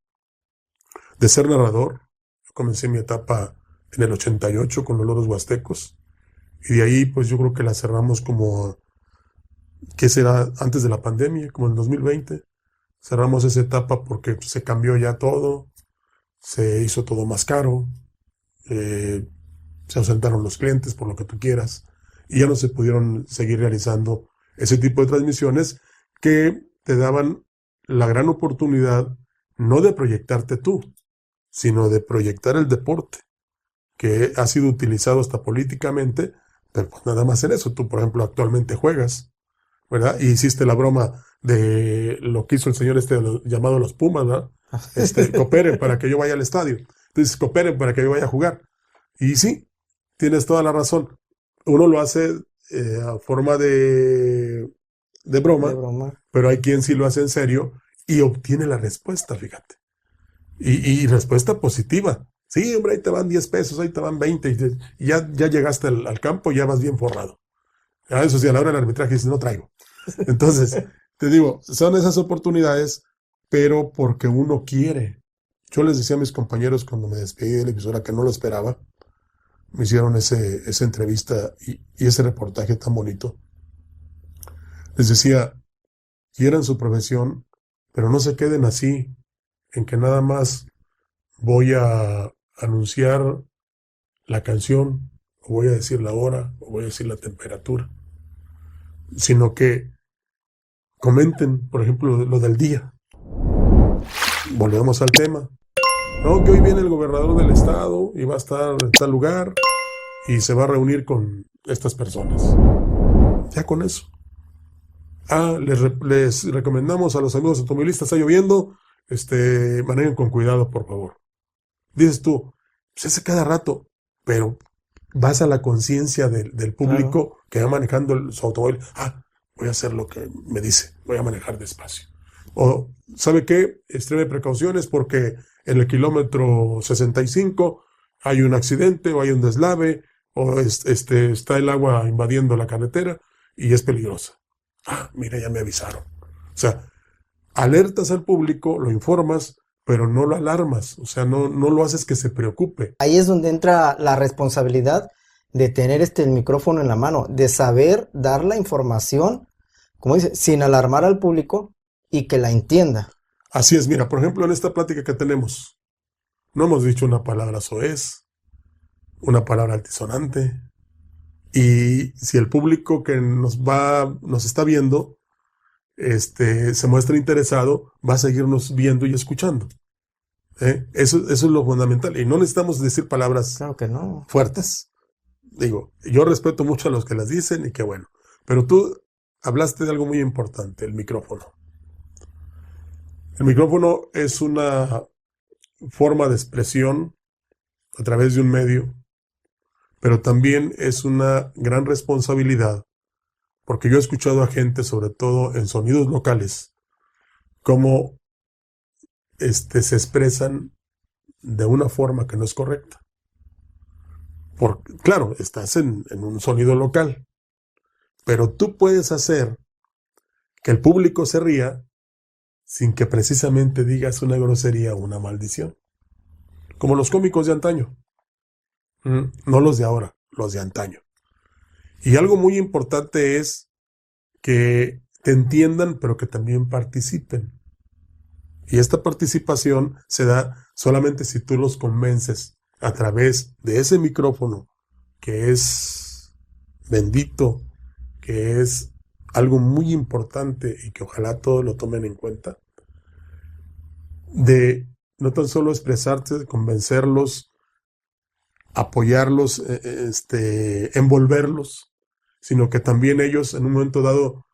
de ser narrador. Yo comencé mi etapa en el 88 con los Loros Huastecos. Y de ahí, pues yo creo que la cerramos como, ¿qué será? Antes de la pandemia, como en el 2020. Cerramos esa etapa porque se cambió ya todo, se hizo todo más caro, se ausentaron los clientes, por lo que tú quieras, y ya no se pudieron seguir realizando ese tipo de transmisiones que te daban la gran oportunidad no de proyectarte tú, sino de proyectar el deporte, que ha sido utilizado hasta políticamente, pero pues nada más en eso. Tú, por ejemplo, actualmente juegas, ¿verdad? Y hiciste la broma de lo que hizo el señor llamado los Pumas, ¿verdad? Cooperen para que yo vaya al estadio. Entonces, cooperen para que yo vaya a jugar. Y sí, tienes toda la razón. Uno lo hace a forma de broma, pero hay quien sí lo hace en serio y obtiene la respuesta, fíjate. Y respuesta positiva. Sí, hombre, ahí te van 10 pesos, ahí te van 20, y ya llegaste al campo y ya vas bien forrado. Eso sí, a la hora del arbitraje dices, no traigo. Entonces, te digo, son esas oportunidades, pero porque uno quiere. Yo les decía a mis compañeros cuando me despedí de la emisora que no lo esperaba, me hicieron esa entrevista y ese reportaje tan bonito. Les decía, quieran su profesión, pero no se queden así, en que nada más voy a anunciar la canción, o voy a decir la hora, o voy a decir la temperatura. sino que comenten, por ejemplo, lo del día. Volvemos al tema. No, que hoy viene el gobernador del estado y va a estar en tal lugar y se va a reunir con estas personas. Ya con eso. Les recomendamos a los amigos automovilistas, está lloviendo, manejen con cuidado, por favor. Dices tú, pues hace cada rato, pero vas a la conciencia del público Claro. que va manejando su automóvil. Voy a hacer lo que me dice, voy a manejar despacio. O, ¿sabe qué? Extreme precauciones porque en el kilómetro 65 hay un accidente o hay un deslave o está el agua invadiendo la carretera y es peligrosa. Mira, ya me avisaron. O sea, alertas al público, lo informas, pero no lo alarmas. O sea, no lo haces que se preocupe. Ahí es donde entra la responsabilidad de tener el micrófono en la mano, de saber dar la información, como dice, sin alarmar al público y que la entienda. Así es, mira, por ejemplo, en esta plática que tenemos, no hemos dicho una palabra soez, una palabra altisonante. Y si el público que nos está viendo, se muestra interesado, va a seguirnos viendo y escuchando. Eso es lo fundamental. Y no necesitamos decir palabras Claro que no. fuertes. Digo, yo respeto mucho a los que las dicen y qué bueno. Pero tú hablaste de algo muy importante, el micrófono. El micrófono es una forma de expresión a través de un medio, pero también es una gran responsabilidad, porque yo he escuchado a gente, sobre todo en sonidos locales, cómo se expresan de una forma que no es correcta. Claro, estás en un sonido local, pero tú puedes hacer que el público se ría sin que precisamente digas una grosería o una maldición. Como los cómicos de antaño. No los de ahora, los de antaño. Y algo muy importante es que te entiendan, pero que también participen. Y esta participación se da solamente si tú los convences a través de ese micrófono, que es bendito, que es algo muy importante y que ojalá todos lo tomen en cuenta, de no tan solo expresarte, convencerlos, apoyarlos, envolverlos, sino que también ellos en un momento dado,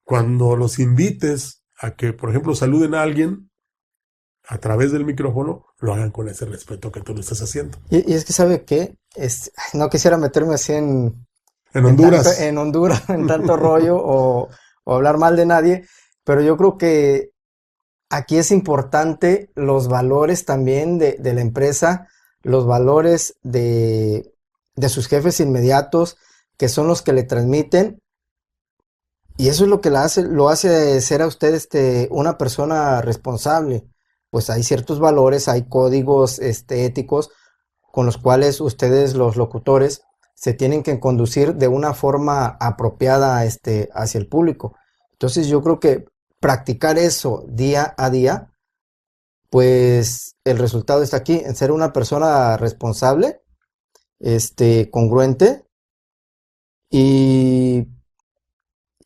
cuando los invites a que, por ejemplo, saluden a alguien a través del micrófono, lo hagan con ese respeto que tú lo estás haciendo. Y es que, ¿sabe qué? No quisiera meterme así En Honduras. en Honduras, en tanto rollo o hablar mal de nadie, pero yo creo que aquí es importante los valores también de la empresa, los valores de sus jefes inmediatos, que son los que le transmiten, y eso es lo que lo hace ser a usted una persona responsable. Pues hay ciertos valores, hay códigos éticos con los cuales ustedes, los locutores, se tienen que conducir de una forma apropiada hacia el público. Entonces yo creo que practicar eso día a día, pues el resultado está aquí, en ser una persona responsable, congruente y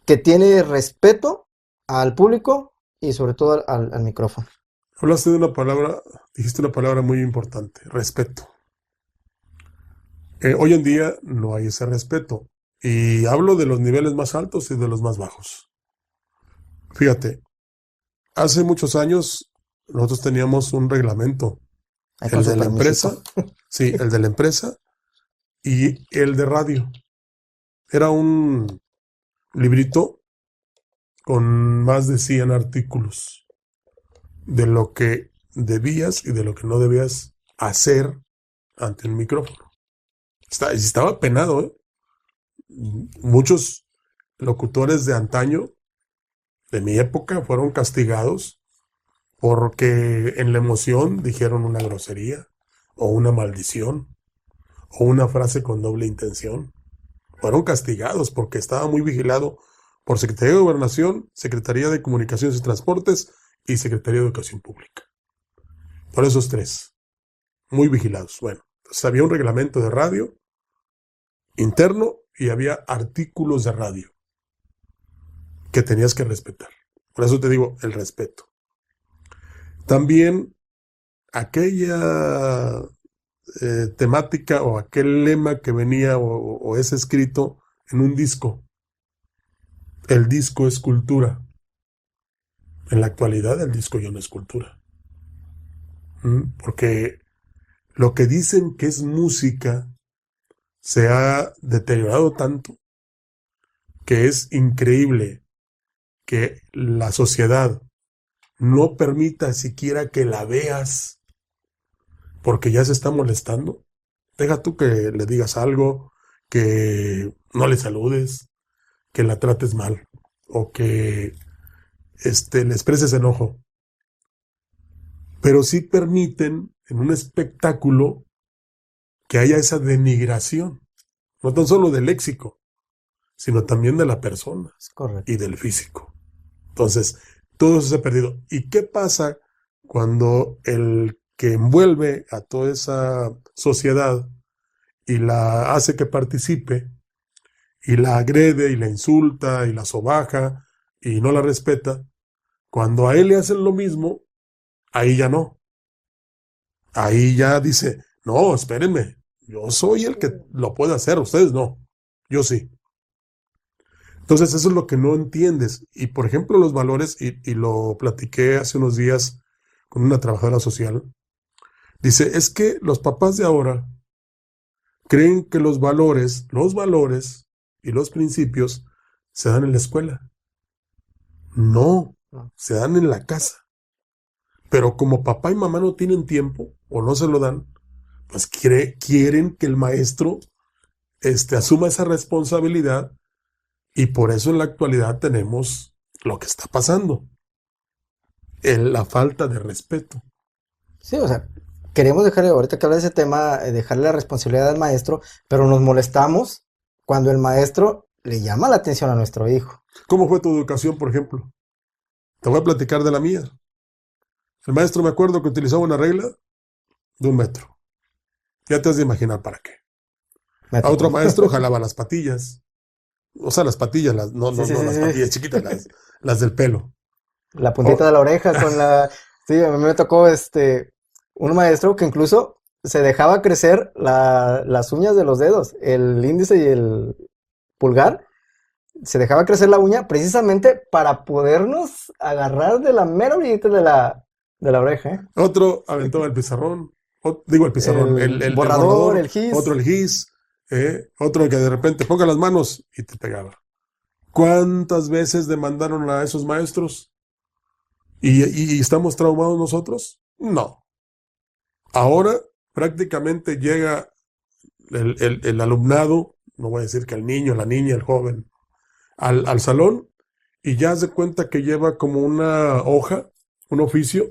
que tiene respeto al público y sobre todo al micrófono. Hablaste de una palabra, dijiste una palabra muy importante, respeto. Hoy en día no hay ese respeto. Y hablo de los niveles más altos y de los más bajos. Fíjate, hace muchos años nosotros teníamos un reglamento. Ahí con El su de la permisito. empresa, sí, el de la empresa y el de radio. Era un librito con más de 100 artículos de lo que debías y de lo que no debías hacer ante el micrófono. Estaba penado, ¿eh? Muchos locutores de antaño, de mi época, fueron castigados porque en la emoción dijeron una grosería o una maldición o una frase con doble intención. Fueron castigados porque estaba muy vigilado por Secretaría de Gobernación, Secretaría de Comunicaciones y Transportes y Secretaría de Educación Pública. Por esos tres, muy vigilados. Bueno, entonces había un reglamento de radio interno y había artículos de radio. que tenías que respetar. Por eso te digo, el respeto. También aquella temática o aquel lema que venía o es escrito en un disco. El disco es cultura. En la actualidad el disco ya no es cultura. Porque lo que dicen que es música se ha deteriorado tanto que es increíble que la sociedad no permita siquiera que la veas porque ya se está molestando. Deja tú que le digas algo, que no le saludes, que la trates mal o que le expreses enojo. Pero sí permiten en un espectáculo que haya esa denigración, no tan solo del léxico, sino también de la persona Correcto. y del físico. Entonces, todo eso se ha perdido. ¿Y qué pasa cuando el que envuelve a toda esa sociedad y la hace que participe y la agrede y la insulta y la sobaja y no la respeta? Cuando a él le hacen lo mismo, ahí ya no. Ahí ya dice, no, espérenme, yo soy el que lo puede hacer, ustedes no, yo sí. Entonces eso es lo que no entiendes. Y por ejemplo los valores, y lo platiqué hace unos días con una trabajadora social, dice, es que los papás de ahora creen que los valores y los principios se dan en la escuela. No, se dan en la casa. Pero como papá y mamá no tienen tiempo o no se lo dan, pues quieren que el maestro asuma esa responsabilidad y por eso en la actualidad tenemos lo que está pasando, la falta de respeto. Sí, o sea, queremos dejarle, ahorita que habla de ese tema, dejarle la responsabilidad al maestro, pero nos molestamos cuando el maestro le llama la atención a nuestro hijo. ¿Cómo fue tu educación, por ejemplo? Te voy a platicar de la mía. El maestro me acuerdo que utilizaba una regla de 1 metro. Ya te has de imaginar para qué. A otro maestro jalaba las patillas. O sea, las patillas, no las patillas chiquitas, las del pelo. La puntita de la oreja con la... Sí, a mí me tocó un maestro que incluso se dejaba crecer las uñas de los dedos, el índice y el pulgar. Se dejaba crecer la uña precisamente para podernos agarrar de la mera orillita de la oreja. Otro aventaba el pizarrón. El pizarrón, el borrador, el gis. Otro el gis. Otro que de repente ponga las manos y te pegaba. ¿Cuántas veces demandaron a esos maestros? ¿Y estamos traumados nosotros? No. Ahora prácticamente llega el alumnado, no voy a decir que el niño, la niña, el joven, al salón y ya se cuenta que lleva como una hoja, un oficio,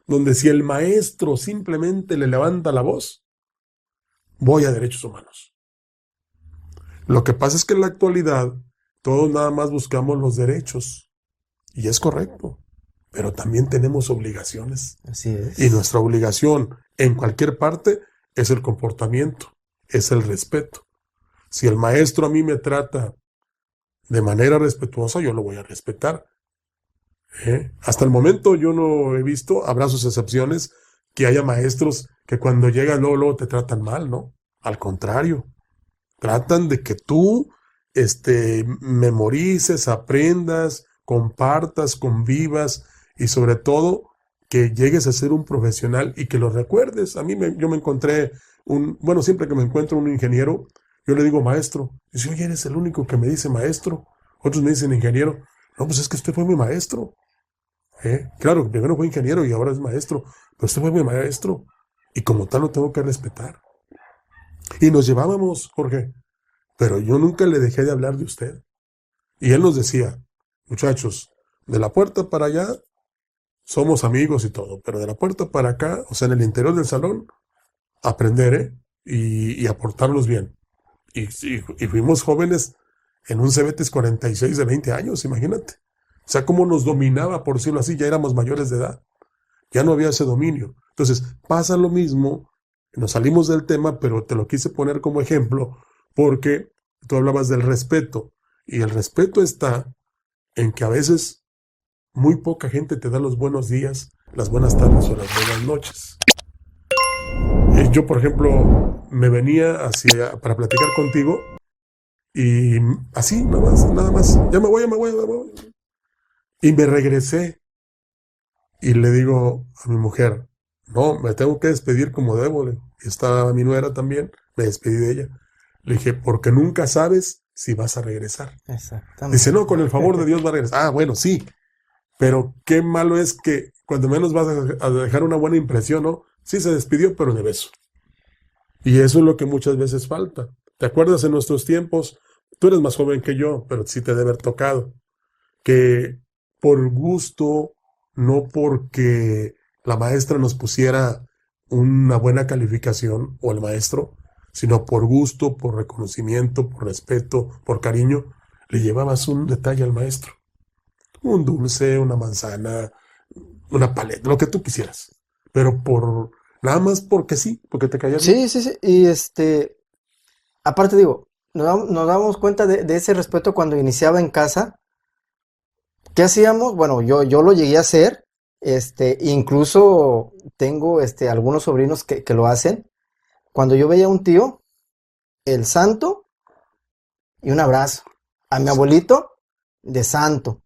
donde si el maestro simplemente le levanta la voz, voy a derechos humanos. Lo que pasa es que en la actualidad todos nada más buscamos los derechos y es correcto, pero también tenemos obligaciones. Así es. Y nuestra obligación en cualquier parte es el comportamiento, es el respeto. Si el maestro a mí me trata de manera respetuosa, yo lo voy a respetar. Hasta el momento yo no he visto, habrá sus excepciones, que haya maestros que cuando llegan luego te tratan mal, ¿no? Al contrario, tratan de que tú memorices, aprendas, compartas, convivas y sobre todo que llegues a ser un profesional y que lo recuerdes. Yo me encontré siempre que me encuentro un ingeniero, yo le digo maestro. Dice, oye, eres el único que me dice maestro. Otros me dicen ingeniero. No, pues es que usted fue mi maestro. Claro, primero fue ingeniero y ahora es maestro, pero usted fue mi maestro y como tal lo tengo que respetar. Y nos llevábamos, Jorge, pero yo nunca le dejé de hablar de usted. Y él nos decía, muchachos, de la puerta para allá somos amigos y todo, pero de la puerta para acá, o sea, en el interior del salón, aprender, y aportarnos bien. Y fuimos jóvenes en un Cebetis 46 de 20 años, imagínate. O sea, cómo nos dominaba, por decirlo así, ya éramos mayores de edad. Ya no había ese dominio. Entonces, pasa lo mismo, nos salimos del tema, pero te lo quise poner como ejemplo, porque tú hablabas del respeto, y el respeto está en que a veces muy poca gente te da los buenos días, las buenas tardes o las buenas noches. Yo, por ejemplo, me venía para platicar contigo y así, nada más, ya me voy. Y me regresé y le digo a mi mujer, no, me tengo que despedir como debo. Estaba mi nuera también, me despedí de ella. Le dije, porque nunca sabes si vas a regresar. Exactamente. Dice, no, con el favor de Dios va a regresar. Ah, bueno, sí, pero qué malo es que cuando menos vas a dejar una buena impresión, ¿no? Sí se despidió, pero de beso. Y eso es lo que muchas veces falta. ¿Te acuerdas en nuestros tiempos? Tú eres más joven que yo, pero sí te debe haber tocado. Que por gusto, no porque la maestra nos pusiera una buena calificación, o el maestro, sino por gusto, por reconocimiento, por respeto, por cariño, le llevabas un detalle al maestro. Un dulce, una manzana, una paleta, lo que tú quisieras. Pero nada más porque sí, porque te caía bien. Sí. Y aparte digo, nos damos cuenta de ese respeto cuando iniciaba en casa. ¿Qué hacíamos? Bueno, yo lo llegué a hacer. Incluso tengo algunos sobrinos que lo hacen. Cuando yo veía a un tío, el santo y un abrazo. A mi abuelito, de santo.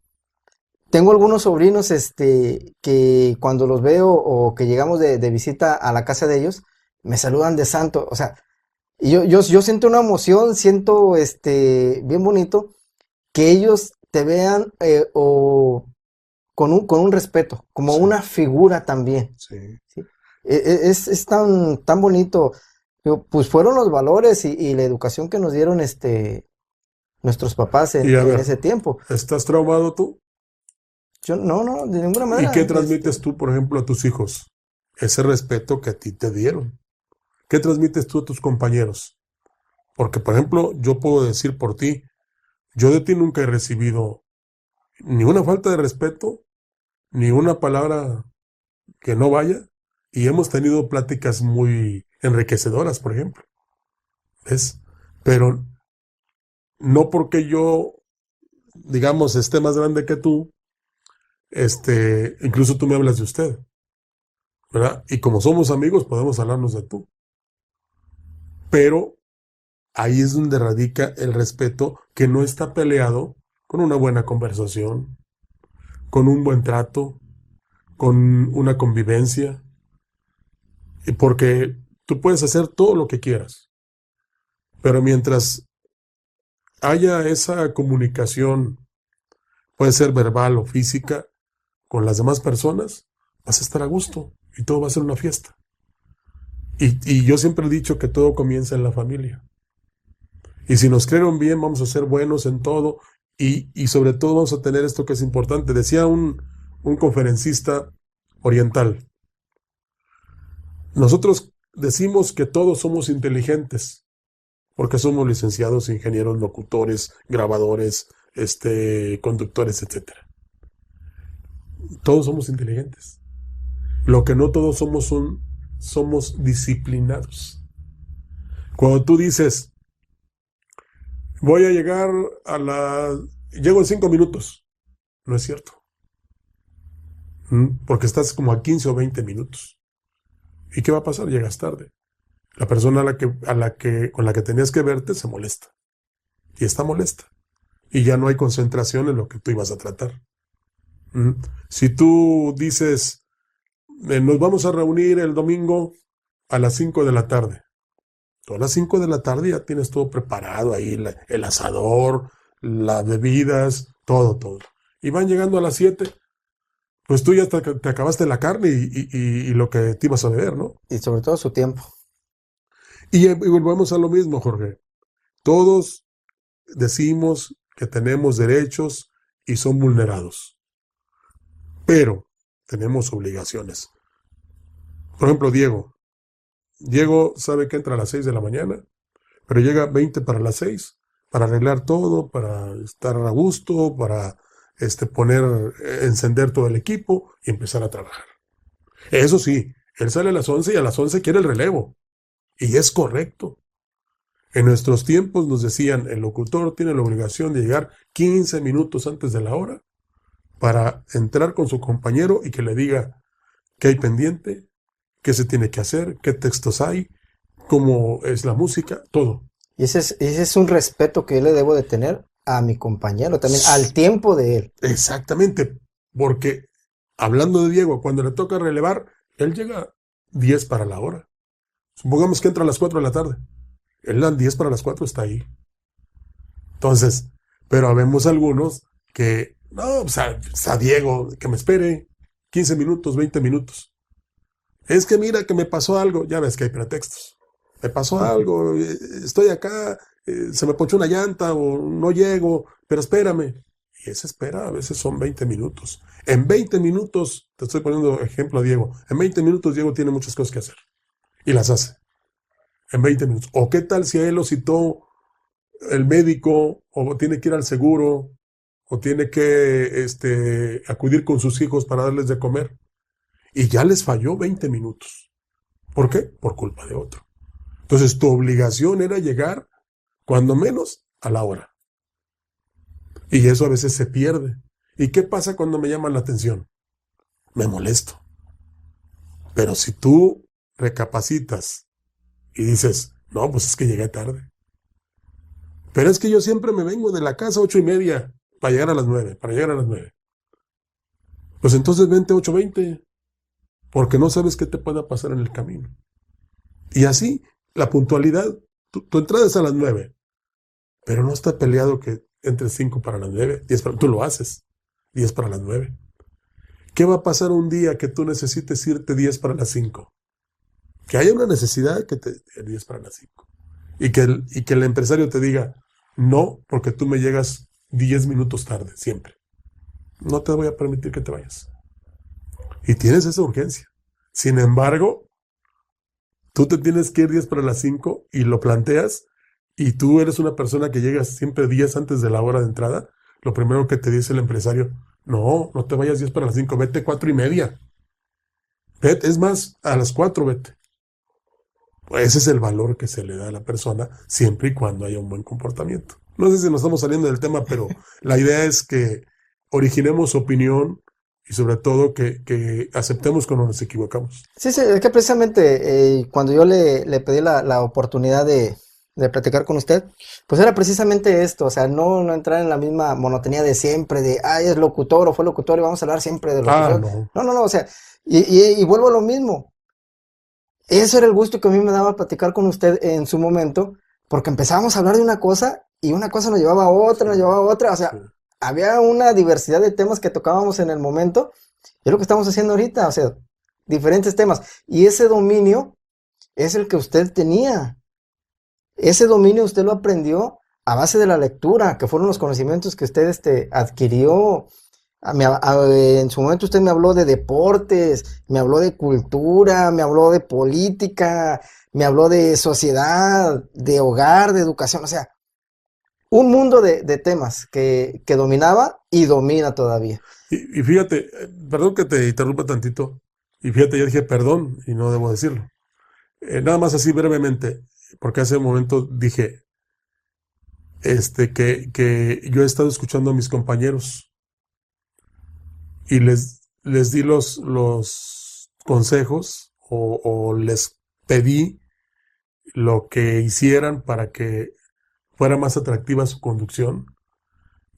Tengo algunos sobrinos que cuando los veo o que llegamos de visita a la casa de ellos, me saludan de santo. O sea, y yo siento una emoción, siento bien bonito que ellos te vean o con un respeto, como Sí. una figura también. Sí. ¿Sí? Es tan bonito. Digo, pues fueron los valores y la educación que nos dieron nuestros papás Y a en ver, ese tiempo. ¿estás traumado tú? Yo no, de ninguna ¿Y manera. qué transmites tú, por ejemplo, a tus hijos? Ese respeto que a ti te dieron. ¿Qué transmites tú a tus compañeros? Porque, por ejemplo, yo puedo decir por ti, yo de ti nunca he recibido ni una falta de respeto, ni una palabra que no vaya, y hemos tenido pláticas muy enriquecedoras, por ejemplo. ¿Ves? Pero no porque yo, digamos, esté más grande que tú, incluso tú me hablas de usted, ¿verdad? Y como somos amigos, podemos hablarnos de tú. Pero ahí es donde radica el respeto que no está peleado con una buena conversación, con un buen trato, con una convivencia, y porque tú puedes hacer todo lo que quieras, pero mientras haya esa comunicación, puede ser verbal o física, con las demás personas, vas a estar a gusto y todo va a ser una fiesta. Y yo siempre he dicho que todo comienza en la familia. Y si nos crearon bien, vamos a ser buenos en todo y sobre todo vamos a tener esto que es importante. Decía un conferencista oriental, nosotros decimos que todos somos inteligentes porque somos licenciados, ingenieros, locutores, grabadores, conductores, etcétera. Todos somos inteligentes. Lo que no todos somos disciplinados. Cuando tú dices, voy a llegar llego en 5 minutos, no es cierto. Porque estás como a 15 o 20 minutos. ¿Y qué va a pasar? Llegas tarde. La persona con la que tenías que verte se molesta. Y está molesta. Y ya no hay concentración en lo que tú ibas a tratar. Si tú dices, nos vamos a reunir el domingo a las 5 de la tarde. Tú a las 5 de la tarde ya tienes todo preparado ahí, el asador, las bebidas, todo. Y van llegando a las 7, pues tú ya te acabaste la carne y lo que te ibas a beber, ¿no? Y sobre todo su tiempo. Y volvemos a lo mismo, Jorge. Todos decimos que tenemos derechos y son vulnerados. Pero tenemos obligaciones. Por ejemplo, Diego sabe que entra a las 6 de la mañana, pero llega 20 para las 6 para arreglar todo, para estar a gusto, para encender todo el equipo y empezar a trabajar. Eso sí, él sale a las 11 y a las 11 quiere el relevo. Y es correcto. En nuestros tiempos nos decían, el locutor tiene la obligación de llegar 15 minutos antes de la hora para entrar con su compañero y que le diga qué hay pendiente, qué se tiene que hacer, qué textos hay, cómo es la música, todo. Y ese es un respeto que yo le debo de tener a mi compañero también, al tiempo de él. Exactamente, porque hablando de Diego, cuando le toca relevar, él llega 10 para la hora. Supongamos que entra a las 4 de la tarde. Él a 10 para las 4 está ahí. Entonces, pero habemos algunos que, no, pues a Diego, que me espere 15 minutos, 20 minutos. Es que mira que me pasó algo, ya ves que hay pretextos. Me pasó algo, estoy acá, se me ponchó una llanta o no llego, pero espérame. Y esa espera a veces son 20 minutos. En 20 minutos, te estoy poniendo ejemplo a Diego, en 20 minutos Diego tiene muchas cosas que hacer y las hace. En 20 minutos. ¿O qué tal si a él lo citó el médico o tiene que ir al seguro o tiene que acudir con sus hijos para darles de comer? Y ya les falló 20 minutos. ¿Por qué? Por culpa de otro. Entonces tu obligación era llegar, cuando menos, a la hora. Y eso a veces se pierde. ¿Y qué pasa cuando me llaman la atención? Me molesto. Pero si tú recapacitas y dices, no, pues es que llegué tarde. Pero es que yo siempre me vengo de la casa 8:30 para llegar a las 9, para llegar a las 9. Pues entonces vente 8:20, porque no sabes qué te pueda pasar en el camino. Y así, la puntualidad, tu entrada es a las 9, pero no está peleado que entres 5 para las 9, 10 para, tú lo haces, 10 para las 9. ¿Qué va a pasar un día que tú necesites irte 10 para las 5? Que haya una necesidad que te 10 para las 5. Y que el empresario te diga, no, porque tú me llegas 10 minutos tarde, siempre. No te voy a permitir que te vayas. Y tienes esa urgencia. Sin embargo, tú te tienes que ir 10 para las 5 y lo planteas, y tú eres una persona que llegas siempre 10 antes de la hora de entrada. Lo primero que te dice el empresario, no te vayas 10 para las 5, vete 4:30. Vete, es más, a las 4 vete. Pues ese es el valor que se le da a la persona siempre y cuando haya un buen comportamiento. No sé si nos estamos saliendo del tema, pero la idea es que originemos opinión y sobre todo que aceptemos cuando nos equivocamos. Sí, es que precisamente cuando yo le pedí la oportunidad de platicar con usted, pues era precisamente esto, o sea, no entrar en la misma monotonía de siempre, de, es locutor o fue locutor y vamos a hablar siempre de locución. No. No, o sea, y vuelvo a lo mismo. Ese era el gusto que a mí me daba platicar con usted en su momento, porque empezábamos a hablar de una cosa y una cosa nos llevaba a otra, o sea, había una diversidad de temas que tocábamos en el momento, y es lo que estamos haciendo ahorita, o sea, diferentes temas, y ese dominio es el que usted tenía, ese dominio usted lo aprendió a base de la lectura, que fueron los conocimientos que usted adquirió. En su momento usted me habló de deportes, me habló de cultura, me habló de política, me habló de sociedad, de hogar, de educación, o sea, un mundo de temas que dominaba y domina todavía. Y fíjate, perdón que te interrumpa tantito, y fíjate, ya dije perdón y no debo decirlo. Nada más así brevemente, porque hace un momento dije que yo he estado escuchando a mis compañeros y les di los consejos o les pedí lo que hicieran para que fuera más atractiva su conducción,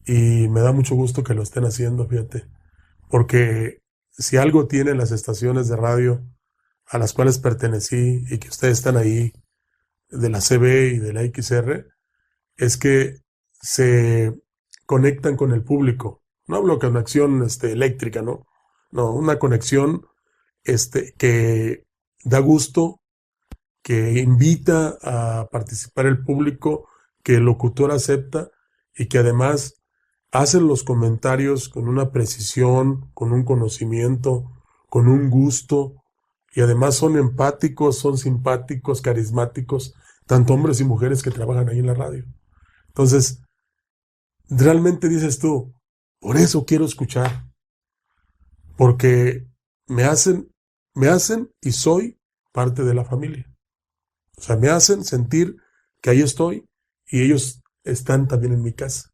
y me da mucho gusto que lo estén haciendo, fíjate, porque si algo tienen las estaciones de radio a las cuales pertenecí y que ustedes están ahí, de la CB y de la XR, es que se conectan con el público. No hablo de conexión eléctrica, ¿no? No, una conexión que da gusto, que invita a participar el público, que el locutor acepta y que además hacen los comentarios con una precisión, con un conocimiento, con un gusto, y además son empáticos, son simpáticos, carismáticos, tanto hombres y mujeres que trabajan ahí en la radio. Entonces, realmente dices tú, por eso quiero escuchar, porque me hacen y soy parte de la familia. O sea, me hacen sentir que ahí estoy y ellos están también en mi casa.